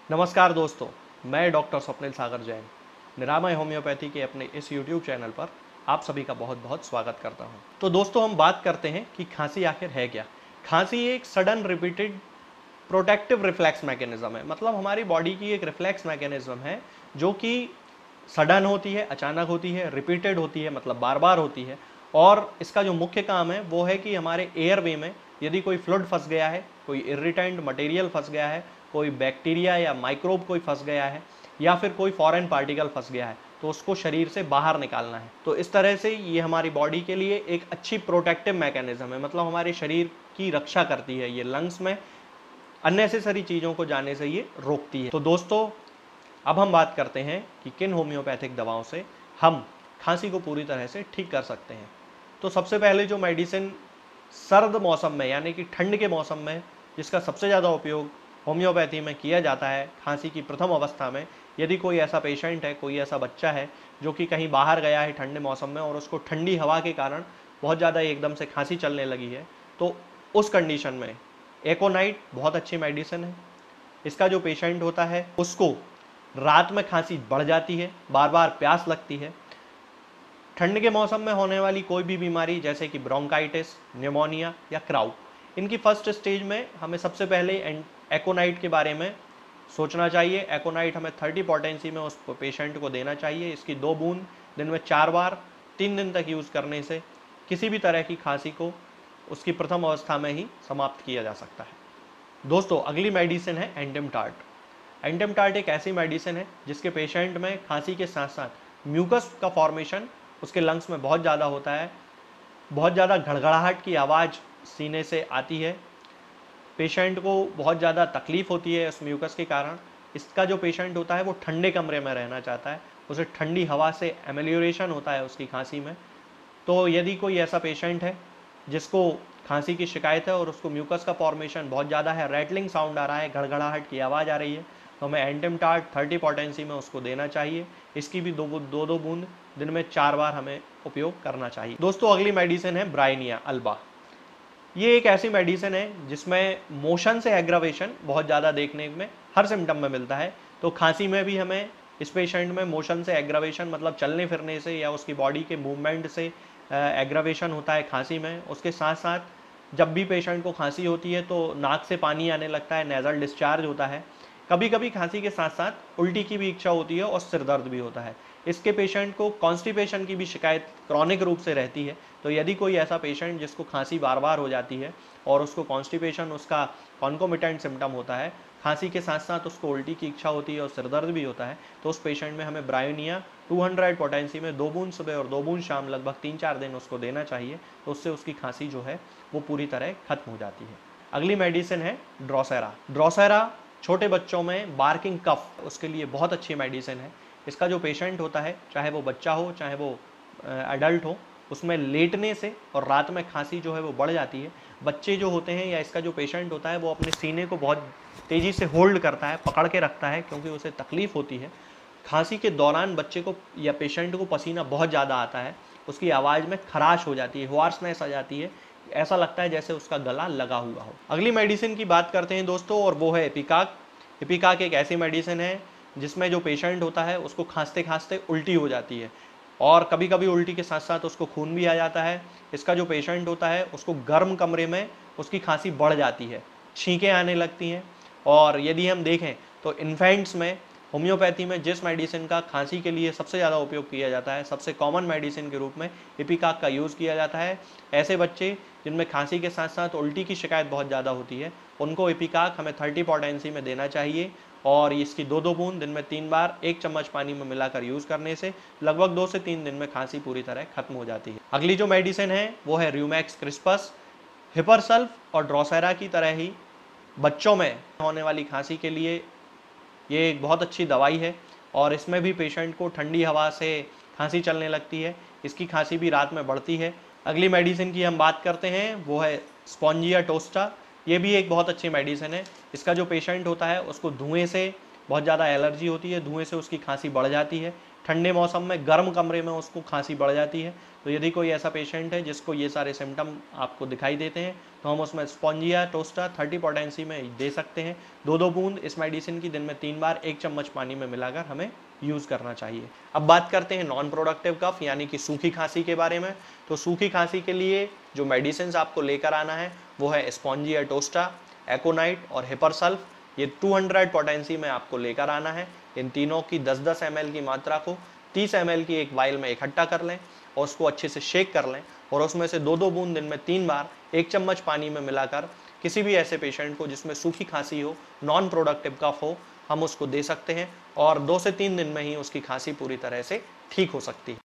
नमस्कार दोस्तों, मैं डॉक्टर स्वप्निल सागर जैन निरामय होम्योपैथी के अपने इस YouTube चैनल पर आप सभी का बहुत बहुत स्वागत करता हूं। तो दोस्तों, हम बात करते हैं कि खांसी आखिर है क्या। खांसी एक sudden repeated protective reflex mechanism है। मतलब हमारी बॉडी की एक रिफ्लेक्स मैकेनिज्म है जो कि सडन होती है, अचानक होती है, रिपीटेड होती है, मतलब बार बार होती है। और इसका जो मुख्य काम है वो है कि हमारे एयरवे में यदि कोई फ्लूइड फंस गया है, कोई इरिटेंट मटेरियल फंस गया है, कोई बैक्टीरिया या माइक्रोब कोई फंस गया है, या फिर कोई फॉरेन पार्टिकल फंस गया है, तो उसको शरीर से बाहर निकालना है। तो इस तरह से ये हमारी बॉडी के लिए एक अच्छी प्रोटेक्टिव मैकेनिज्म है। मतलब हमारे शरीर की रक्षा करती है। ये लंग्स में अननेसेसरी चीज़ों को जाने से ये रोकती है। तो दोस्तों, अब हम बात करते हैं कि किन होम्योपैथिक दवाओं से हम खांसी को पूरी तरह से ठीक कर सकते हैं। तो सबसे पहले जो मेडिसिन सर्द मौसम में यानी कि ठंड के मौसम में जिसका सबसे ज़्यादा उपयोग होम्योपैथी में किया जाता है खांसी की प्रथम अवस्था में, यदि कोई ऐसा पेशेंट है, कोई ऐसा बच्चा है जो कि कहीं बाहर गया है ठंडे मौसम में और उसको ठंडी हवा के कारण बहुत ज़्यादा एकदम से खांसी चलने लगी है, तो उस कंडीशन में एकोनाइट बहुत अच्छी मेडिसिन है। इसका जो पेशेंट होता है उसको रात में खांसी बढ़ जाती है, बार बार प्यास लगती है। ठंड के मौसम में होने वाली कोई भी बीमारी जैसे कि ब्रोंकाइटिस, न्यूमोनिया या क्राउड, इनकी फर्स्ट स्टेज में हमें सबसे पहले एकोनाइट के बारे में सोचना चाहिए। एकोनाइट हमें 30 पोटेंसी में उस पेशेंट को देना चाहिए। इसकी 2 बूंद दिन में 4 बार 3 दिन तक यूज़ करने से किसी भी तरह की खांसी को उसकी प्रथम अवस्था में ही समाप्त किया जा सकता है। दोस्तों, अगली मेडिसिन है एंटेमटार्ट। एंटेमटार्ट एक ऐसी मेडिसिन है जिसके पेशेंट में खांसी के साथ साथ म्यूकस का फॉर्मेशन उसके लंग्स में बहुत ज़्यादा होता है। बहुत ज़्यादा घड़घड़ाहट की आवाज़ सीने से आती है। पेशेंट को बहुत ज़्यादा तकलीफ़ होती है उस म्यूकस के कारण। इसका जो पेशेंट होता है वो ठंडे कमरे में रहना चाहता है, उसे ठंडी हवा से एमेलियोरेशन होता है उसकी खांसी में। तो यदि कोई ऐसा पेशेंट है जिसको खांसी की शिकायत है और उसको म्यूकस का फॉर्मेशन बहुत ज़्यादा है, रैटलिंग साउंड आ रहा है, घड़घड़ाहट की आवाज़ आ रही है, तो हमें एंटेमटार्ट 30 पोटेंसी में उसको देना चाहिए। इसकी भी दो दो बूंद दिन में 4 बार हमें उपयोग करना चाहिए। दोस्तों, अगली मेडिसिन है ब्राइनिया अल्बा। ये एक ऐसी मेडिसिन है जिसमें मोशन से एग्रावेशन बहुत ज़्यादा देखने में हर सिम्टम में मिलता है। तो खांसी में भी हमें इस पेशेंट में मोशन से एग्रावेशन, मतलब चलने फिरने से या उसकी बॉडी के मूवमेंट से एग्रावेशन होता है खांसी में। उसके साथ साथ जब भी पेशेंट को खांसी होती है तो नाक से पानी आने लगता है, नेज़ल डिस्चार्ज होता है। कभी कभी खांसी के साथ साथ उल्टी की भी इच्छा होती है और सिर दर्द भी होता है। इसके पेशेंट को कॉन्स्टिपेशन की भी शिकायत क्रॉनिक रूप से रहती है। तो यदि कोई ऐसा पेशेंट जिसको खांसी बार बार हो जाती है और उसको कॉन्स्टिपेशन उसका कॉन्कोमिटेंट सिम्टम होता है, खांसी के साथ साथ उसको उल्टी की इच्छा होती है और सिर दर्द भी होता है, तो उस पेशेंट में हमें ब्रायोनिया 200 पोटेंसी में 2 बूंद सुबह और 2 बूंद शाम लगभग 3-4 दिन उसको देना चाहिए। तो उससे उसकी खांसी जो है वो पूरी तरह खत्म हो जाती है। अगली मेडिसिन है ड्रोसेरा। ड्रोसेरा छोटे बच्चों में बार्किंग कफ, उसके लिए बहुत अच्छी मेडिसिन है। इसका जो पेशेंट होता है, चाहे वो बच्चा हो चाहे वो एडल्ट हो, उसमें लेटने से और रात में खांसी जो है वो बढ़ जाती है। बच्चे जो होते हैं या इसका जो पेशेंट होता है वो अपने सीने को बहुत तेज़ी से होल्ड करता है, पकड़ के रखता है, क्योंकि उसे तकलीफ़ होती है। खांसी के दौरान बच्चे को या पेशेंट को पसीना बहुत ज़्यादा आता है, उसकी आवाज़ में खराश हो जाती है, होआर्सनेस आ जाती है, ऐसा लगता है जैसे उसका गला लगा हुआ हो। अगली मेडिसिन की बात करते हैं दोस्तों, और वो है एपिकाक। एपिकाक एक ऐसी मेडिसिन है जिसमें जो पेशेंट होता है उसको खांसते खांसते उल्टी हो जाती है और कभी कभी उल्टी के साथ साथ उसको खून भी आ जाता है। इसका जो पेशेंट होता है उसको गर्म कमरे में उसकी खांसी बढ़ जाती है, छींकें आने लगती हैं। और यदि हम देखें तो इन्फेंट्स में होम्योपैथी में जिस मेडिसिन का खांसी के लिए सबसे ज़्यादा उपयोग किया जाता है, सबसे कॉमन मेडिसिन के रूप में एपिकाक का यूज़ किया जाता है। ऐसे बच्चे जिनमें खांसी के साथ साथ उल्टी की शिकायत बहुत ज़्यादा होती है, उनको एपिकाक हमें 30 पोटेंसी में देना चाहिए। और इसकी 2-2 बूंद दिन में 3 बार 1 चम्मच पानी में मिलाकर यूज़ करने से लगभग 2 से 3 दिन में खांसी पूरी तरह खत्म हो जाती है। अगली जो मेडिसिन है वो है र्यूमैक्स क्रिस्पस। हिपरसल्फ और ड्रोसेरा की तरह ही बच्चों में होने वाली खांसी के लिए ये एक बहुत अच्छी दवाई है और इसमें भी पेशेंट को ठंडी हवा से खांसी चलने लगती है, इसकी खांसी भी रात में बढ़ती है। अगली मेडिसिन की हम बात करते हैं वो है स्पॉन्जिया टोस्टा। ये भी एक बहुत अच्छी मेडिसिन है। इसका जो पेशेंट होता है उसको धुएं से बहुत ज़्यादा एलर्जी होती है, धुएं से उसकी खांसी बढ़ जाती है। ठंडे मौसम में गर्म कमरे में उसको खांसी बढ़ जाती है। तो यदि कोई ऐसा पेशेंट है जिसको ये सारे सिम्टम आपको दिखाई देते हैं तो हम उसमें स्पॉन्जिया टोस्टा 30 पोटेंसी में दे सकते हैं। 2-2 बूंद इस मेडिसिन की दिन में 3 बार 1 चम्मच पानी में मिलाकर हमें यूज़ करना चाहिए। अब बात करते हैं नॉन प्रोडक्टिव कफ यानी कि सूखी खांसी के बारे में। तो सूखी खांसी के लिए जो मेडिसिन आपको लेकर आना है वो है स्पॉन्जिया टोस्टा, एकोनाइट और हिपरसल्फ। ये 200 पोटेंसी में आपको लेकर आना है। इन तीनों की 10-10 ml की मात्रा को 30 ml की एक वाइल में इकट्ठा कर लें और उसको अच्छे से शेक कर लें और उसमें से 2-2 बूंद दिन में 3 बार 1 चम्मच पानी में मिलाकर किसी भी ऐसे पेशेंट को जिसमें सूखी खांसी हो, नॉन प्रोडक्टिव कफ हो, हम उसको दे सकते हैं और 2 से 3 दिन में ही उसकी खांसी पूरी तरह से ठीक हो सकती है।